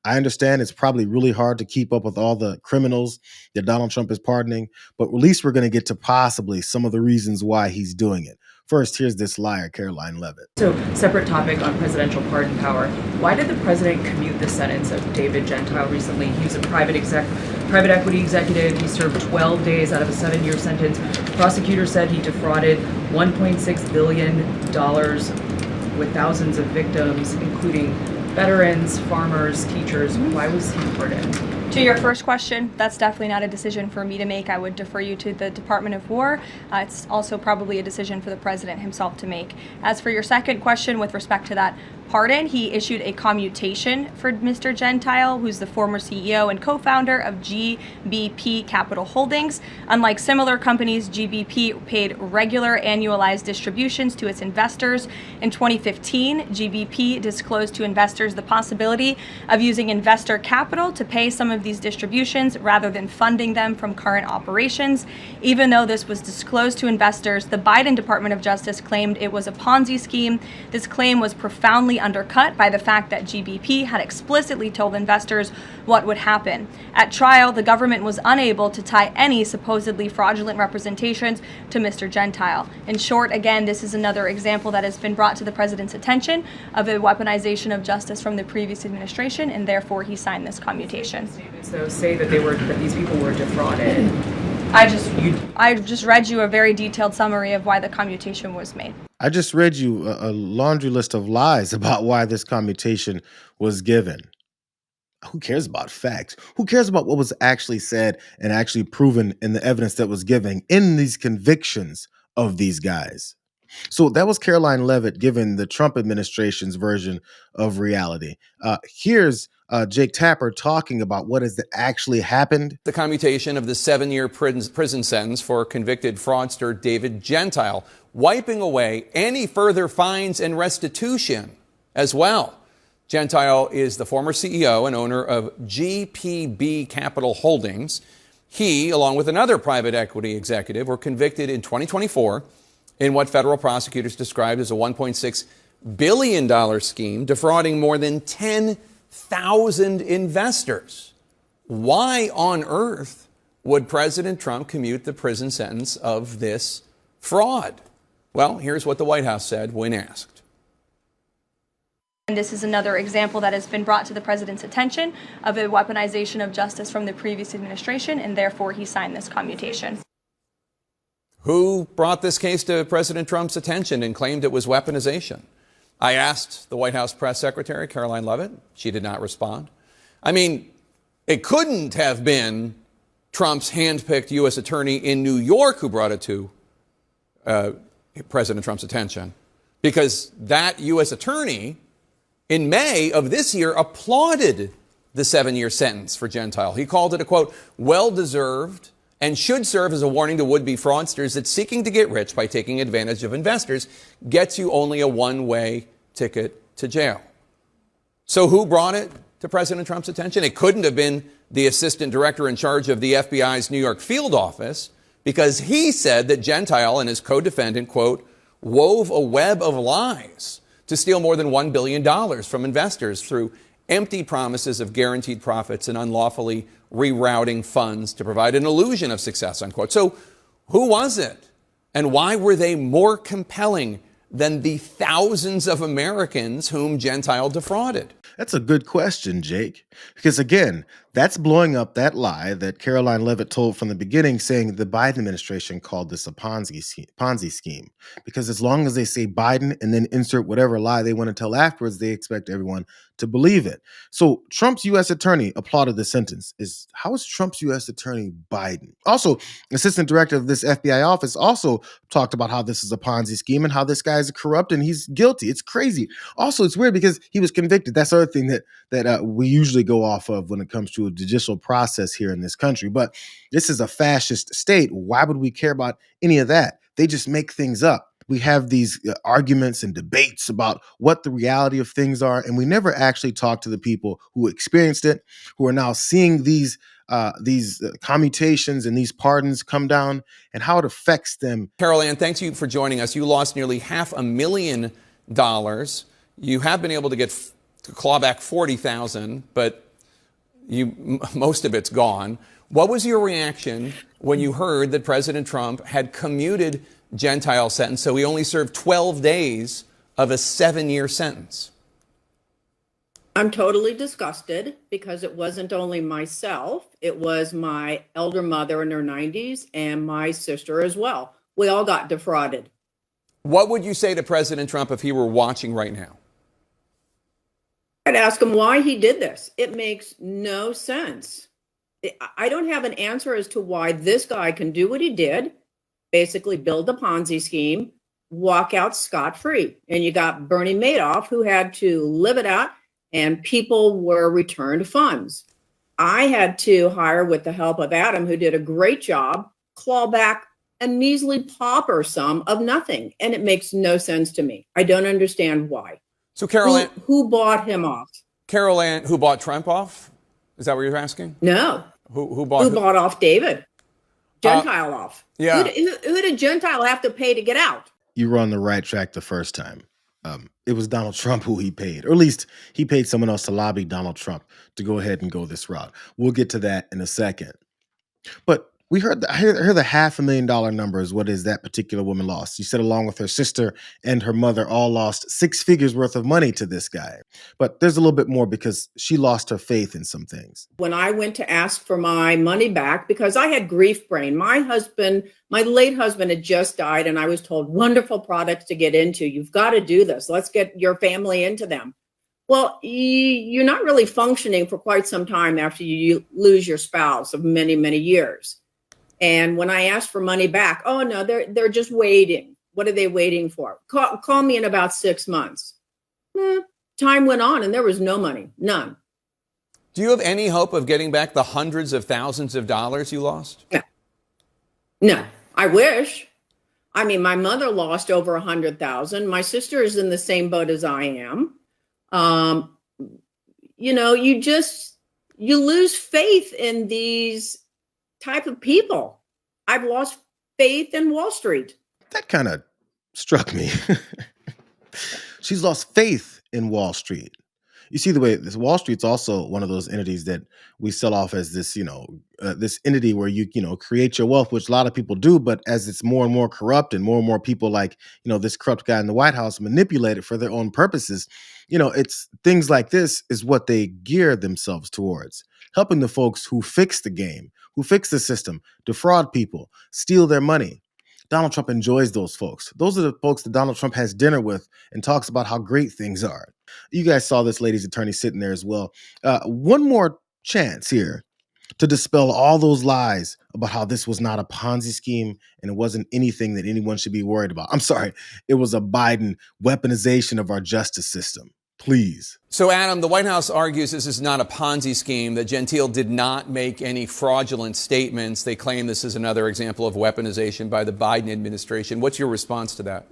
I understand it's probably really hard to keep up with all the criminals that Donald Trump is pardoning, but at least we're going to get to possibly some of the reasons why he's doing it. First, here's this liar, Caroline Levitt. So, separate topic on presidential pardon power. Why did the president commute the sentence of David Gentile recently? He was a private equity executive. He served 12 days out of a 7-year sentence. Prosecutors said he defrauded $1.6 billion with thousands of victims, including veterans, farmers, teachers. Why was he pardoned? To your first question, that's definitely not a decision for me to make. I would defer you to the Department of War. It's also probably a decision for the president himself to make. As for your second question with respect to that pardon, he issued a commutation for Mr. Gentile, who's the former CEO and co-founder of GBP Capital Holdings. Unlike similar companies, GBP paid regular annualized distributions to its investors. In 2015, GBP disclosed to investors the possibility of using investor capital to pay some of these distributions rather than funding them from current operations. Even though this was disclosed to investors, the Biden Department of Justice claimed it was a Ponzi scheme. This claim was profoundly undercut by the fact that GBP had explicitly told investors what would happen. At trial, the government was unable to tie any supposedly fraudulent representations to Mr. Gentile. In short, again, this is another example that has been brought to the president's attention of a weaponization of justice from the previous administration, and therefore he signed this commutation. So say that these people were defrauded. I just read you a very detailed summary of why the commutation was made. I just read you a laundry list of lies about why this commutation was given. Who cares about facts? Who cares about what was actually said and actually proven in the evidence that was given in these convictions of these guys? So that was Caroline Levitt giving the Trump administration's version of reality. Here's Jake Tapper talking about what has actually happened. The commutation of the 7-year prison sentence for convicted fraudster David Gentile, wiping away any further fines and restitution as well. Gentile is the former CEO and owner of GPB Capital Holdings. He, along with another private equity executive, were convicted in 2024 in what federal prosecutors described as a $1.6 billion scheme, defrauding more than 10,000 investors. Why on earth would President Trump commute the prison sentence of this fraud? Well, here's what the White House said when asked. And this is another example that has been brought to the president's attention of a weaponization of justice from the previous administration, and therefore he signed this commutation. Who brought this case to President Trump's attention and claimed it was weaponization? I asked the White House press secretary, Caroline Levitt. She did not respond. I mean, it couldn't have been Trump's handpicked U.S. attorney in New York who brought it to President Trump's attention, because that U.S. attorney in May of this year applauded the 7-year sentence for Gentile. He called it a, quote, well-deserved and should serve as a warning to would-be fraudsters that seeking to get rich by taking advantage of investors gets you only a one-way ticket to jail. So who brought it to President Trump's attention? It couldn't have been the assistant director in charge of the FBI's New York field office, because he said that Gentile and his co-defendant, quote, wove a web of lies to steal more than $1 billion from investors through empty promises of guaranteed profits and unlawfully rerouting funds to provide an illusion of success, unquote. So who was it? And why were they more compelling than the thousands of Americans whom Gentile defrauded? That's a good question, Jake. Because again, that's blowing up that lie that Caroline Levitt told from the beginning, saying the Biden administration called this a Ponzi scheme. Because as long as they say Biden and then insert whatever lie they want to tell afterwards, they expect everyone to believe it. So Trump's U.S. attorney applauded the sentence. How is Trump's U.S. attorney Biden? Also, assistant director of this FBI office also talked about how this is a Ponzi scheme and how this guy is corrupt and he's guilty. It's crazy. Also, it's weird because he was convicted. That's the other thing that we usually go off of when it comes to a judicial process here in this country. But this is a fascist state. Why would we care about any of that? They just make things up. We have these arguments and debates about what the reality of things are, and we never actually talk to the people who experienced it, who are now seeing these commutations and these pardons come down and how it affects them. Carol Ann, thanks you for joining us. You lost nearly $500,000. You have been able to claw back $40,000, but most of it's gone. What was your reaction when you heard that President Trump had commuted Gentile sentence, so he only served 12 days of a 7-year sentence? I'm totally disgusted because it wasn't only myself, it was my elder mother in her 90s and my sister as well. We all got defrauded. What would you say to President Trump if he were watching right now? I'd ask him why he did this. It makes no sense. I don't have an answer as to why this guy can do what he did, basically build a Ponzi scheme, walk out scot-free. And you got Bernie Madoff, who had to live it out, and people were returned funds. I had to hire, with the help of Adam, who did a great job, claw back a measly pauper sum of nothing. And it makes no sense to me. I don't understand why. So Carol Ann, who bought him off? Carol Ann, who bought Trump off? Is that what you're asking? No. Who bought off David? Gentile off. Yeah. Who did Gentile have to pay to get out? You were on the right track the first time. It was Donald Trump who he paid, or at least he paid someone else to lobby Donald Trump to go ahead and go this route. We'll get to that in a second. But we heard I heard the $500,000 number is what is that particular woman lost. You said along with her sister and her mother all lost 6 figures worth of money to this guy. But there's a little bit more because she lost her faith in some things. When I went to ask for my money back, because I had grief brain, my late husband had just died, and I was told wonderful products to get into. You've got to do this. Let's get your family into them. Well, you're not really functioning for quite some time after you lose your spouse of many, many years. And when I asked for money back, oh no, they're just waiting. What are they waiting for? Call me in about 6 months. Time went on and there was no money, none. Do you have any hope of getting back the hundreds of thousands of dollars you lost? No, I wish. I mean, my mother lost over 100,000. My sister is in the same boat as I am. You lose faith in these type of people. I've lost faith in Wall Street. That kind of struck me. She's lost faith in Wall Street. You see the way this Wall Street's also one of those entities that we sell off as this, this entity where you create your wealth, which a lot of people do. But as it's more and more corrupt and more people like, this corrupt guy in the White House manipulate it for their own purposes, it's things like this is what they gear themselves towards, helping the folks who fix the game, who fix the system, defraud people, steal their money. Donald Trump enjoys those folks. Those are the folks that Donald Trump has dinner with and talks about how great things are. You guys saw this lady's attorney sitting there as well. One more chance here to dispel all those lies about how this was not a Ponzi scheme and it wasn't anything that anyone should be worried about. I'm sorry, it was a Biden weaponization of our justice system. Please. So, Adam, the White House argues this is not a Ponzi scheme, that Gentile did not make any fraudulent statements. They claim this is another example of weaponization by the Biden administration. What's your response to that?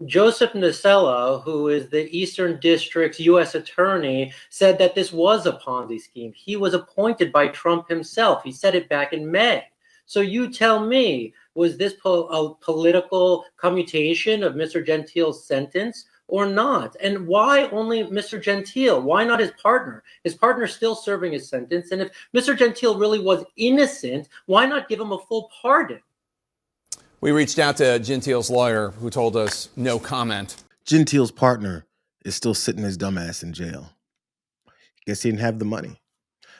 Joseph Nasello, who is the Eastern District's U.S. attorney, said that this was a Ponzi scheme. He was appointed by Trump himself. He said it back in May. So you tell me, was this a political commutation of Mr. Gentile's sentence or not? And why only Mr. Gentile? Why not his partner? His partner's still serving his sentence. And if Mr. Gentile really was innocent, why not give him a full pardon? We reached out to Gentile's lawyer, who told us no comment. Gentile's partner is still sitting his dumb ass in jail. Guess he didn't have the money.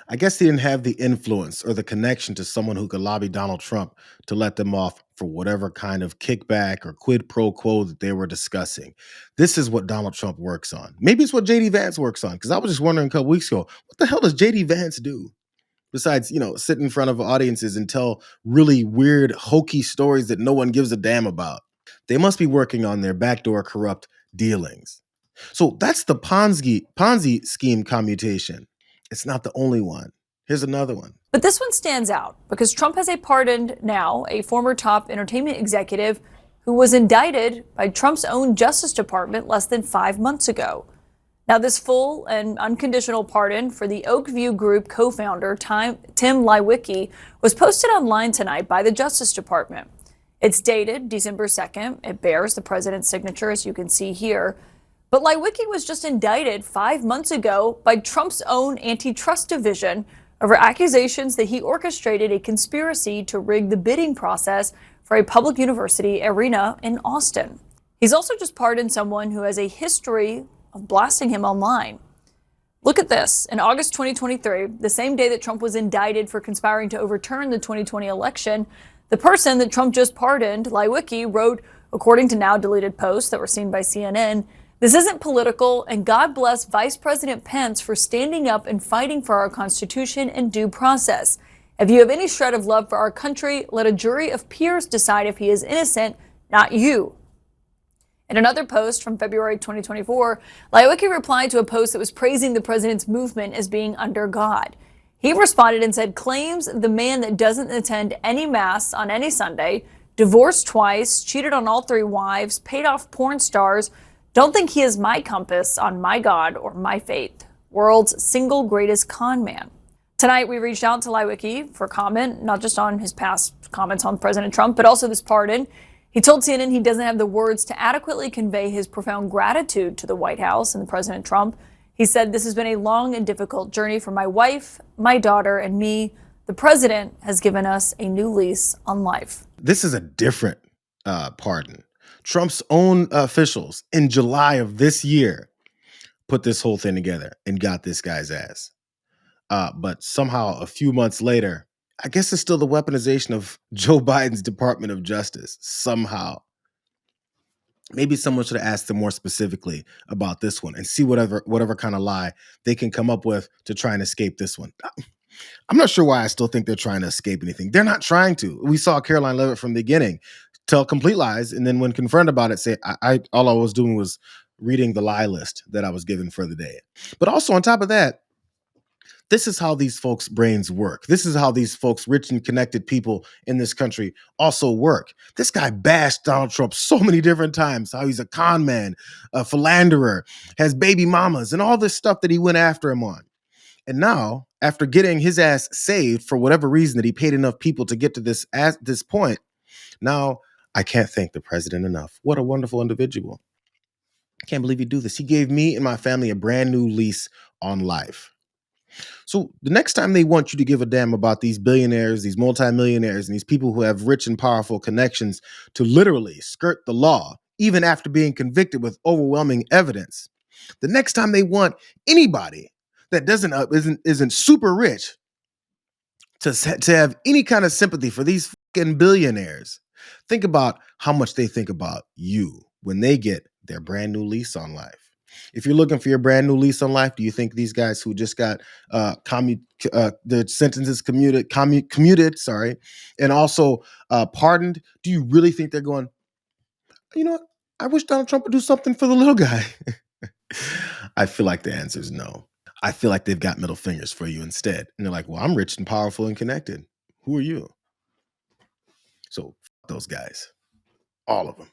I guess he didn't have the influence or the connection to someone who could lobby Donald Trump to let them off for whatever kind of kickback or quid pro quo that they were discussing. This is what Donald Trump works on. Maybe it's what J.D. Vance works on, because I was just wondering a couple weeks ago, what the hell does J.D. Vance do? Besides, sit in front of audiences and tell really weird, hokey stories that no one gives a damn about. They must be working on their backdoor corrupt dealings. So that's the Ponzi scheme commutation. It's not the only one. Here's another one. But this one stands out because Trump has pardoned now a former top entertainment executive who was indicted by Trump's own Justice Department less than 5 months ago. Now, this full and unconditional pardon for the Oakview Group co-founder Tim Leiweke was posted online tonight by the Justice Department. It's dated December 2nd. It bears the president's signature, as you can see here. But Lewicki was just indicted 5 months ago by Trump's own antitrust division over accusations that he orchestrated a conspiracy to rig the bidding process for a public university arena in Austin. He's also just pardoned someone who has a history of blasting him online. Look at this. In August 2023, the same day that Trump was indicted for conspiring to overturn the 2020 election, the person that Trump just pardoned, Lewicki, wrote, according to now deleted posts that were seen by CNN, "This isn't political, and God bless Vice President Pence for standing up and fighting for our Constitution and due process. If you have any shred of love for our country, let a jury of peers decide if he is innocent, not you." In another post from February 2024, Lewicki replied to a post that was praising the president's movement as being under God. He responded and said, "Claims the man that doesn't attend any mass on any Sunday, divorced twice, cheated on all 3 wives, paid off porn stars, don't think he is my compass on my God or my faith. World's single greatest con man." Tonight, we reached out to Lewicki for comment, not just on his past comments on President Trump, but also this pardon. He told CNN he doesn't have the words to adequately convey his profound gratitude to the White House and President Trump. He said, "This has been a long and difficult journey for my wife, my daughter, and me. The president has given us a new lease on life." This is a different pardon. Trump's own officials in July of this year put this whole thing together and got this guy's ass. But somehow a few months later, I guess it's still the weaponization of Joe Biden's Department of Justice. Somehow. Maybe someone should have asked them more specifically about this one and see whatever kind of lie they can come up with to try and escape this one. I'm not sure why I still think they're trying to escape anything. They're not trying to. We saw Caroline Levitt from the beginning tell complete lies, and then when confronted about it, say, all I was doing was reading the lie list that I was given for the day. But also on top of that, this is how these folks' brains work. This is how these folks, rich and connected people in this country, also work. This guy bashed Donald Trump so many different times, how he's a con man, a philanderer, has baby mamas, and all this stuff that he went after him on. And now, after getting his ass saved for whatever reason that he paid enough people to get to this point, now I can't thank the president enough. What a wonderful individual. I can't believe he do this. He gave me and my family a brand new lease on life. So the next time they want you to give a damn about these billionaires, these multimillionaires, and these people who have rich and powerful connections to literally skirt the law, even after being convicted with overwhelming evidence, the next time they want anybody that isn't super rich to have any kind of sympathy for these fucking billionaires, think about how much they think about you when they get their brand new lease on life. If you're looking for your brand new lease on life, do you think these guys who just got their sentences commuted, and also pardoned, do you really think they're going, you know what? I wish Donald Trump would do something for the little guy? I feel like the answer is no. I feel like they've got middle fingers for you instead. And they're like, well, I'm rich and powerful and connected. Who are you? So, f those guys. All of them.